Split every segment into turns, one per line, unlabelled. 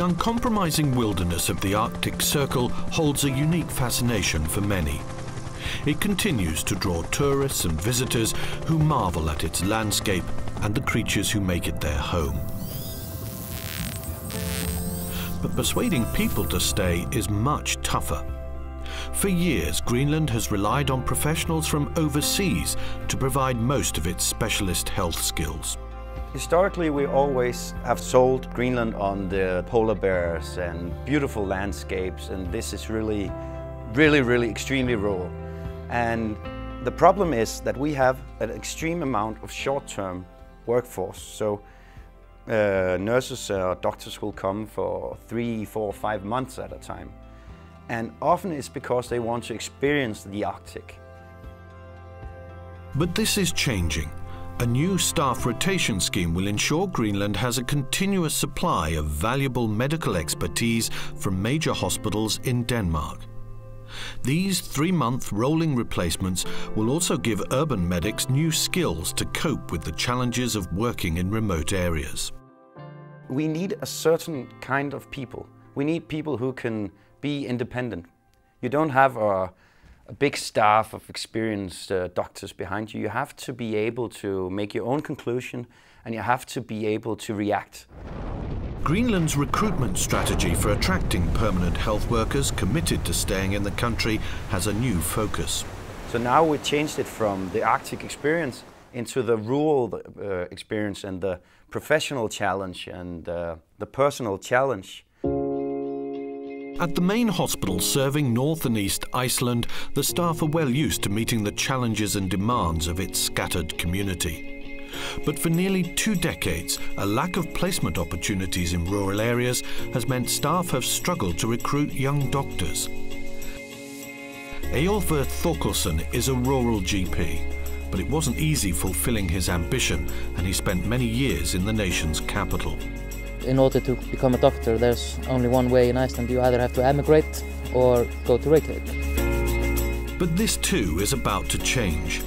uncompromising wilderness of the Arctic Circle holds a unique fascination for many. It continues to draw tourists and visitors who marvel at its landscape and the creatures who make it their home. But persuading people to stay is much tougher. For years, Greenland has relied on professionals from overseas to provide most of its specialist health skills.
Historically, we always have sold Greenland on the polar bears and beautiful landscapes, and this is really extremely rural. And the problem is that we have an extreme amount of short-term workforce. So nurses or doctors will come for 3, 4, 5 months at a time. And often it's because they want to experience the Arctic.
But this is changing. A new staff rotation scheme will ensure Greenland has a continuous supply of valuable medical expertise from major hospitals in Denmark. These 3-month rolling replacements will also give urban medics new skills to cope with the challenges of working in remote areas.
We need a certain kind of people. We need people who can be independent. You don't have a big staff of experienced doctors behind you. You have to be able to make your own conclusion, and you have to be able to react.
Greenland's recruitment strategy for attracting permanent health workers committed to staying in the country has a new focus.
So now we changed it from the Arctic experience into the rural experience and the professional challenge and the personal challenge.
At the main hospital serving North and East Iceland, the staff are well used to meeting the challenges and demands of its scattered community. But for nearly 2 decades, a lack of placement opportunities in rural areas has meant staff have struggled to recruit young doctors. Eyjolfur Thorkelson is a rural GP, but it wasn't easy fulfilling his ambition, and he spent many years in the nation's capital.
In order to become a doctor, there's only one way in Iceland. You either have to emigrate or go to Reykjavik.
But this too is about to change.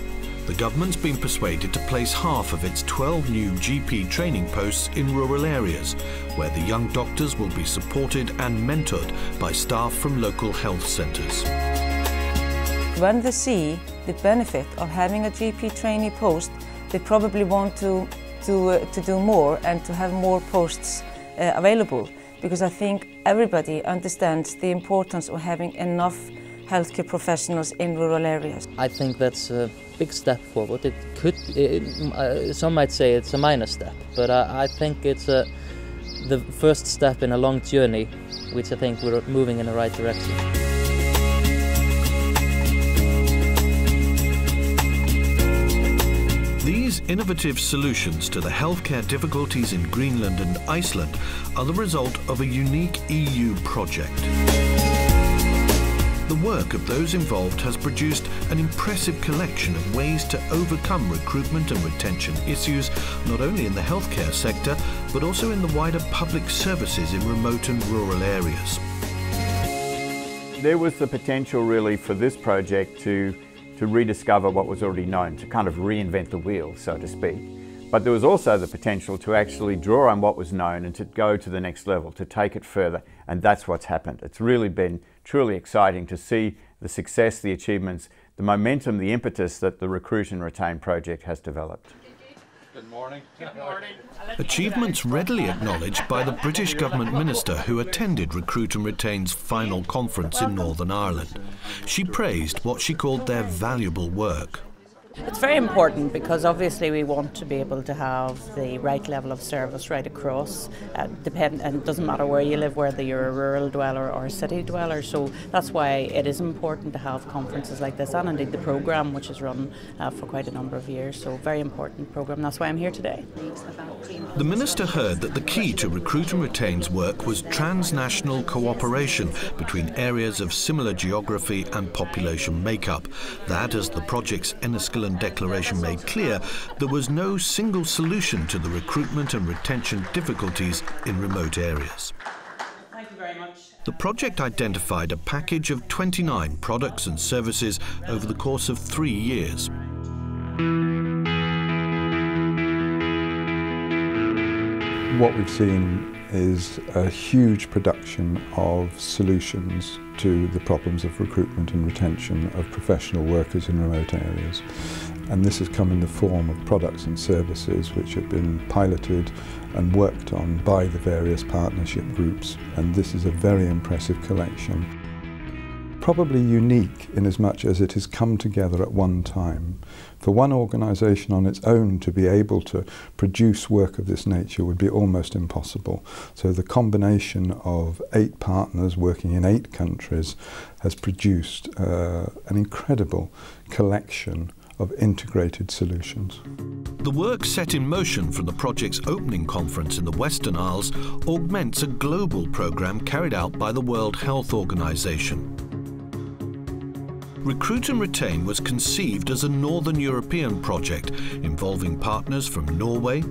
The government's been persuaded to place half of its 12 new GP training posts in rural areas, where the young doctors will be supported and mentored by staff from local health centres.
When they see the benefit of having a GP trainee post, they probably want to do more and to have more posts available, because I think everybody understands the importance of having enough healthcare professionals in rural areas.
I think that's a big step forward. It could, some might say it's a minor step, but I think it's the first step in a long journey, which I think we're moving in the right direction.
These innovative solutions to the healthcare difficulties in Greenland and Iceland are the result of a unique EU project. The work of those involved has produced an impressive collection of ways to overcome recruitment and retention issues, not only in the healthcare sector, but also in the wider public services in remote and rural areas.
There was the potential really for this project to rediscover what was already known, to kind of reinvent the wheel, so to speak. But there was also the potential to actually draw on what was known and to go to the next level, to take it further, and that's what's happened. It's really been truly exciting to see the success, the achievements, the momentum, the impetus that the Recruit and Retain project has developed.
Good morning. Good morning.
Achievements readily acknowledged by the British government minister who attended Recruit and Retain's final conference in Northern Ireland. She praised what she called their valuable work.
It's very important because obviously we want to be able to have the right level of service right across, and it doesn't matter where you live, whether you're a rural dweller or a city dweller, so that's why it is important to have conferences like this, and indeed the programme, which is run for quite a number of years, so very important programme. That's why I'm here today.
The minister heard that the key to Recruit and Retain's work was transnational cooperation between areas of similar geography and population makeup. That, as the project's Enniskillen Declaration made clear, there was no single solution to the recruitment and retention difficulties in remote areas.
Thank you very much.
The project identified a package of 29 products and services over the course of 3 years.
What we've seen is a huge production of solutions to the problems of recruitment and retention of professional workers in remote areas. And this has come in the form of products and services which have been piloted and worked on by the various partnership groups, and this is a very impressive collection. Probably unique in as much as it has come together at one time. For one organisation on its own to be able to produce work of this nature would be almost impossible. So the combination of 8 partners working in 8 countries has produced an incredible collection of integrated solutions.
The work set in motion from the project's opening conference in the Western Isles augments a global programme carried out by the World Health Organization. Recruit and Retain was conceived as a Northern European project involving partners from Norway,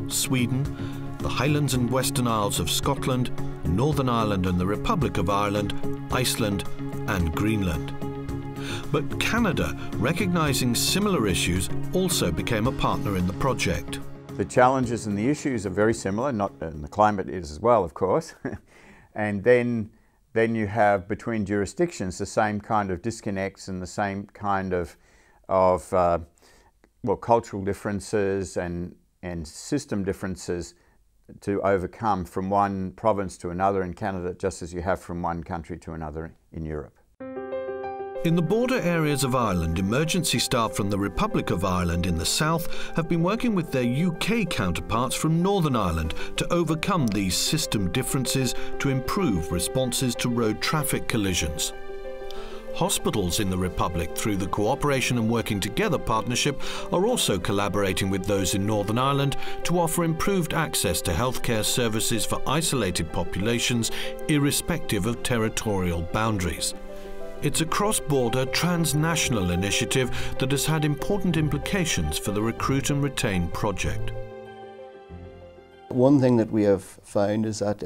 Sweden, the Highlands and Western Isles of Scotland, Northern Ireland and the Republic of Ireland, Iceland and Greenland. But Canada, recognising similar issues, also became a partner in the project.
The challenges and the issues are very similar, and the climate is as well, of course. And then you have between jurisdictions the same kind of disconnects and the same kind of cultural differences and system differences to overcome from one province to another in Canada, just as you have from one country to another in Europe.
In the border areas of Ireland, emergency staff from the Republic of Ireland in the south have been working with their UK counterparts from Northern Ireland to overcome these system differences to improve responses to road traffic collisions. Hospitals in the Republic, through the Cooperation and Working Together partnership, are also collaborating with those in Northern Ireland to offer improved access to healthcare services for isolated populations, irrespective of territorial boundaries. It's a cross-border, transnational initiative that has had important implications for the Recruit and Retain project.
One thing that we have found is that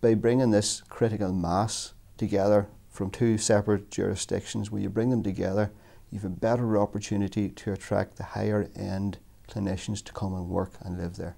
by bringing this critical mass together from 2 separate jurisdictions, when you bring them together, you have a better opportunity to attract the higher-end clinicians to come and work and live there.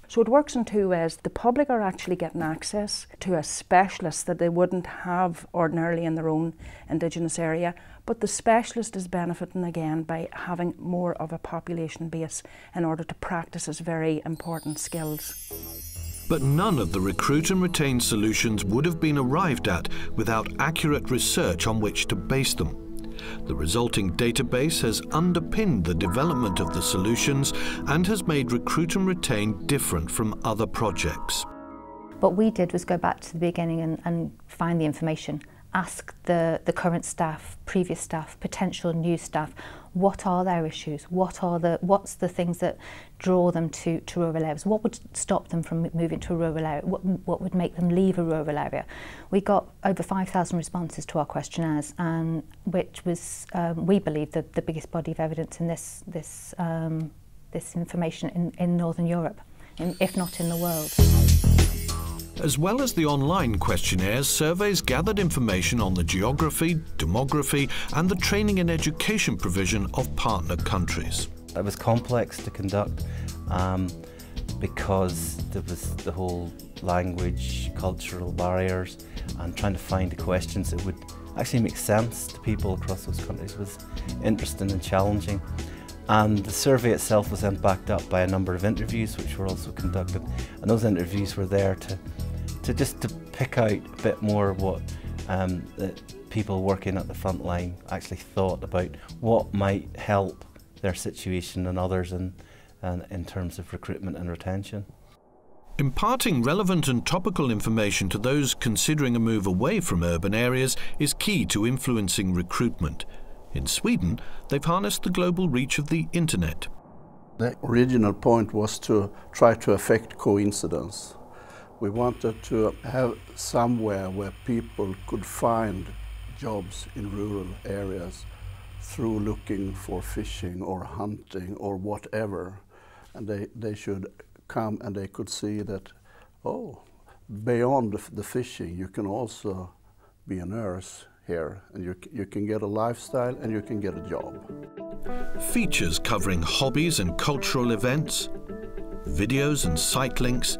So it works in 2 ways. The public are actually getting access to a specialist that they wouldn't have ordinarily in their own Indigenous area, but the specialist is benefiting again by having more of a population base in order to practice his very important skills.
But none of the Recruit and Retain solutions would have been arrived at without accurate research on which to base them. The resulting database has underpinned the development of the solutions and has made Recruit and Retain different from other projects.
What we did was go back to the beginning and find the information, ask the current staff, previous staff, potential new staff, what are their issues, what's the things that draw them to rural areas, what would stop them from moving to a rural area, what would make them leave a rural area. We got over 5,000 responses to our questionnaires, which was, we believe, the biggest body of evidence in this information in Northern Europe, if not in the world.
As well as the online questionnaires, surveys gathered information on the geography, demography and the training and education provision of partner countries.
It was complex to conduct because there was the whole language, cultural barriers, and trying to find the questions that would actually make sense to people across those countries was interesting and challenging. And the survey itself was then backed up by a number of interviews which were also conducted, and those interviews were there to pick out a bit more what the people working at the front line actually thought about what might help their situation and others in terms of recruitment and retention.
Imparting relevant and topical information to those considering a move away from urban areas is key to influencing recruitment. In Sweden, they've harnessed the global reach of the internet.
The original point was to try to affect coincidence. We wanted to have somewhere where people could find jobs in rural areas through looking for fishing or hunting or whatever. And they should come and they could see that, oh, beyond the fishing, you can also be a nurse here, and you can get a lifestyle and you can get a job.
Features covering hobbies and cultural events, videos and site links,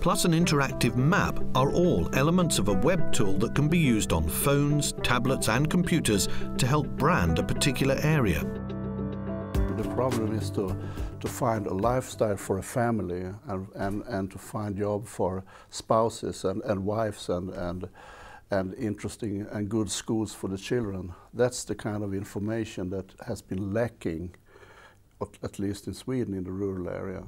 plus an interactive map are all elements of a web tool that can be used on phones, tablets and computers to help brand a particular area.
The problem is to find a lifestyle for a family and to find job for spouses and wives and interesting and good schools for the children. That's the kind of information that has been lacking, at least in Sweden, in the rural area.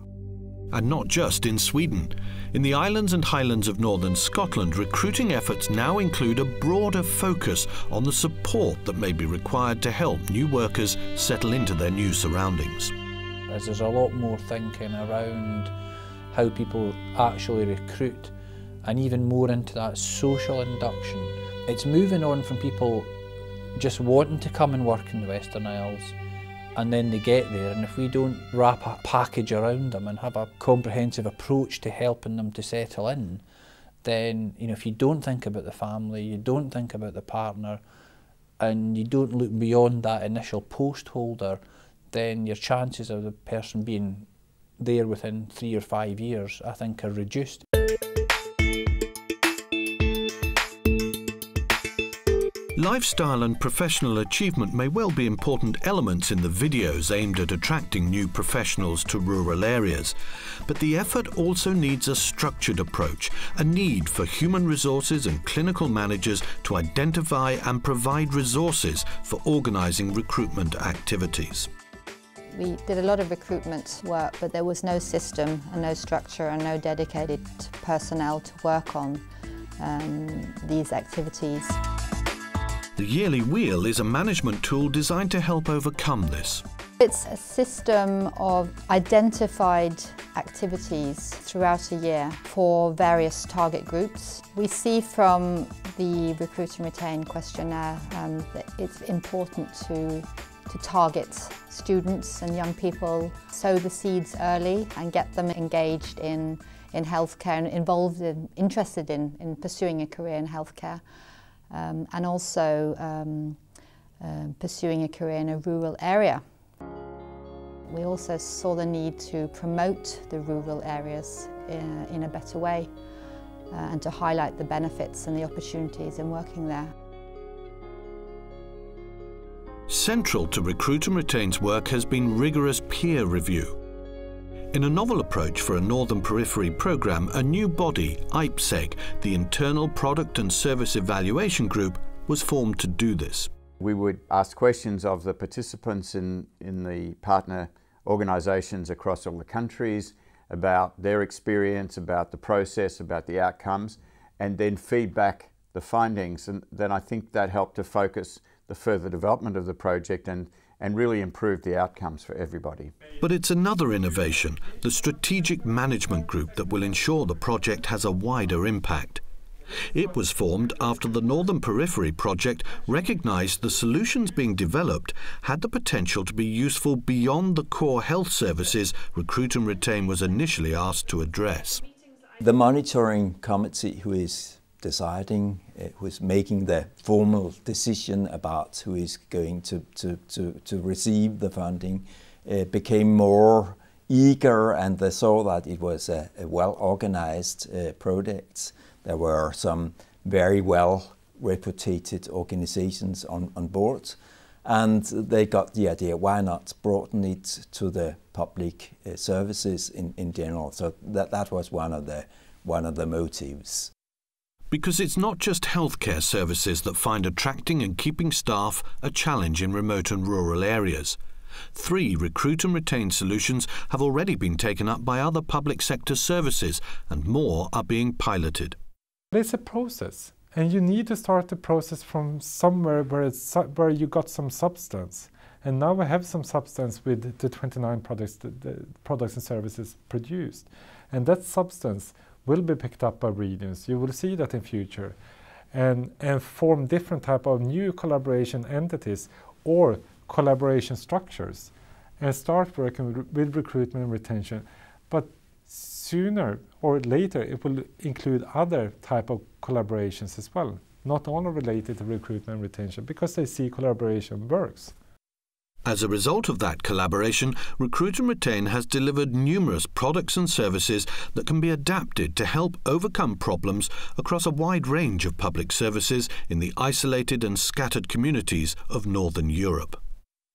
And not just in Sweden. In the islands and highlands of northern Scotland, recruiting efforts now include a broader focus on the support that may be required to help new workers settle into their new surroundings.
As there's a lot more thinking around how people actually recruit, and even more into that social induction. It's moving on from people just wanting to come and work in the Western Isles, and then they get there, and if we don't wrap a package around them and have a comprehensive approach to helping them to settle in, then if you don't think about the family, you don't think about the partner, and you don't look beyond that initial post holder, then your chances of the person being there within 3 or 5 years, I think, are reduced.
Lifestyle and professional achievement may well be important elements in the videos aimed at attracting new professionals to rural areas, but the effort also needs a structured approach, a need for human resources and clinical managers to identify and provide resources for organising recruitment activities.
We did a lot of recruitment work, but there was no system and no structure and no dedicated personnel to work on these activities.
The Yearly Wheel is a management tool designed to help overcome this.
It's a system of identified activities throughout a year for various target groups. We see from the Recruit and Retain questionnaire that it's important to target students and young people, sow the seeds early and get them engaged in healthcare and interested in pursuing a career in healthcare. And also pursuing a career in a rural area. We also saw the need to promote the rural areas in a better way and to highlight the benefits and the opportunities in working there.
Central to Recruit and Retain's work has been rigorous peer review. In a novel approach for a Northern Periphery programme, a new body, IPSEG, the Internal Product and Service Evaluation Group, was formed to do this.
We would ask questions of the participants in the partner organisations across all the countries about their experience, about the process, about the outcomes, and then feed back the findings. And then I think that helped to focus the further development of the project and really improve the outcomes for everybody.
But it's another innovation, the Strategic Management Group, that will ensure the project has a wider impact. It was formed after the Northern Periphery project recognised the solutions being developed had the potential to be useful beyond the core health services Recruit and Retain was initially asked to address.
The monitoring committee who is deciding, who is making the formal decision about who is going to receive the funding, became more eager, and they saw that it was a well-organized project. There were some very well-reputed organizations on board, and they got the idea, why not broaden it to the public services in general. So that was one of the motives.
Because it's not just healthcare services that find attracting and keeping staff a challenge in remote and rural areas. 3 Recruit and Retain solutions have already been taken up by other public sector services, and more are being piloted.
It's a process, and you need to start the process from somewhere where you got some substance. And now we have some substance with the 29 products and services produced. And that substance will be picked up by regions. You will see that in future, and form different type of new collaboration entities or collaboration structures, and start working with recruitment and retention. But sooner or later it will include other type of collaborations as well, not only related to recruitment and retention, because they see collaboration works.
As a result of that collaboration, Recruit and Retain has delivered numerous products and services that can be adapted to help overcome problems across a wide range of public services in the isolated and scattered communities of Northern Europe.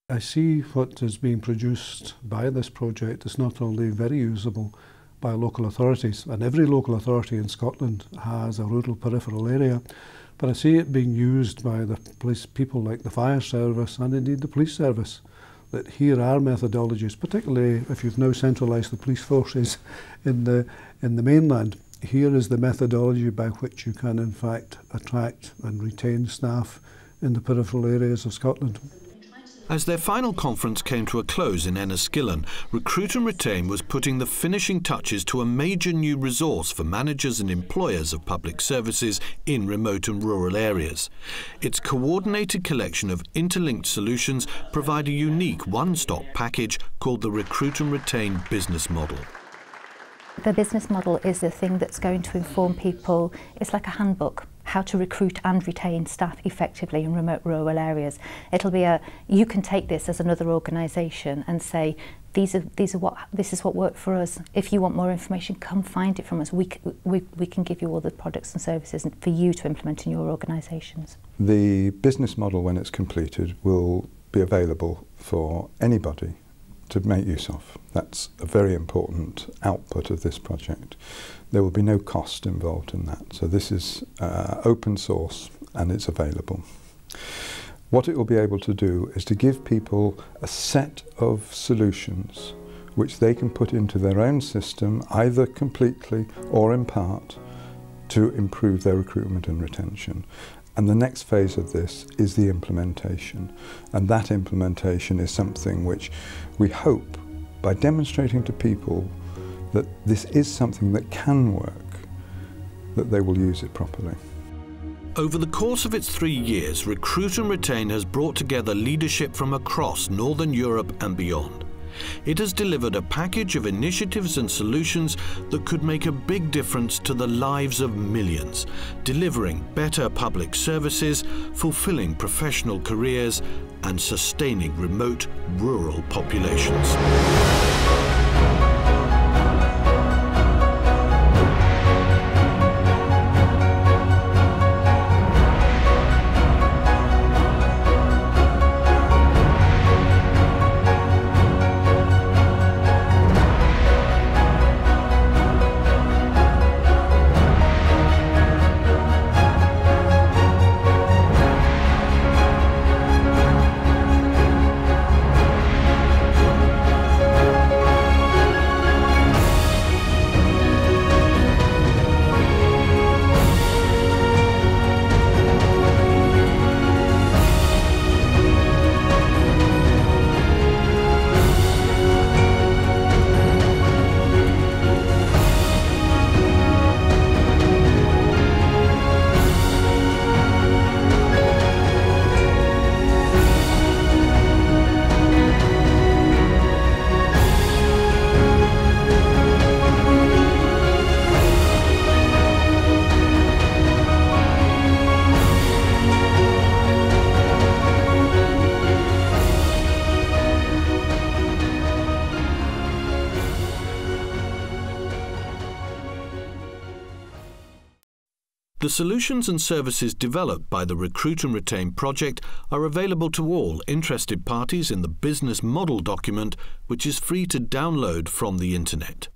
I see what is being produced by this project is not only very usable by local authorities, and every local authority in Scotland has a rural peripheral area, but I see it being used by the police people like the fire service and indeed the police service. That here are methodologies, particularly if you've now centralised the police forces in the mainland. Here is the methodology by which you can in fact attract and retain staff in the peripheral areas of Scotland.
As their final conference came to a close in Enniskillen, Recruit and Retain was putting the finishing touches to a major new resource for managers and employers of public services in remote and rural areas. Its coordinated collection of interlinked solutions provide a unique one-stop package called the Recruit and Retain business model.
The business model is the thing that's going to inform people. It's like a handbook, how to recruit and retain staff effectively in remote rural areas. It'll be you can take this as another organisation and say, this is what worked for us. If you want more information, come find it from us. We can give you all the products and services for you to implement in your organisations.
The business model, when it's completed, will be available for anybody to make use of. That's a very important output of this project. There will be no cost involved in that. So this is open source and it's available. What it will be able to do is to give people a set of solutions which they can put into their own system, either completely or in part, to improve their recruitment and retention. And the next phase of this is the implementation. And that implementation is something which we hope, by demonstrating to people that this is something that can work, that they will use it properly.
Over the course of its 3 years, Recruit and Retain has brought together leadership from across Northern Europe and beyond. It has delivered a package of initiatives and solutions that could make a big difference to the lives of millions, delivering better public services, fulfilling professional careers, and sustaining remote rural populations. The solutions and services developed by the Recruit and Retain project are available to all interested parties in the business model document, which is free to download from the internet.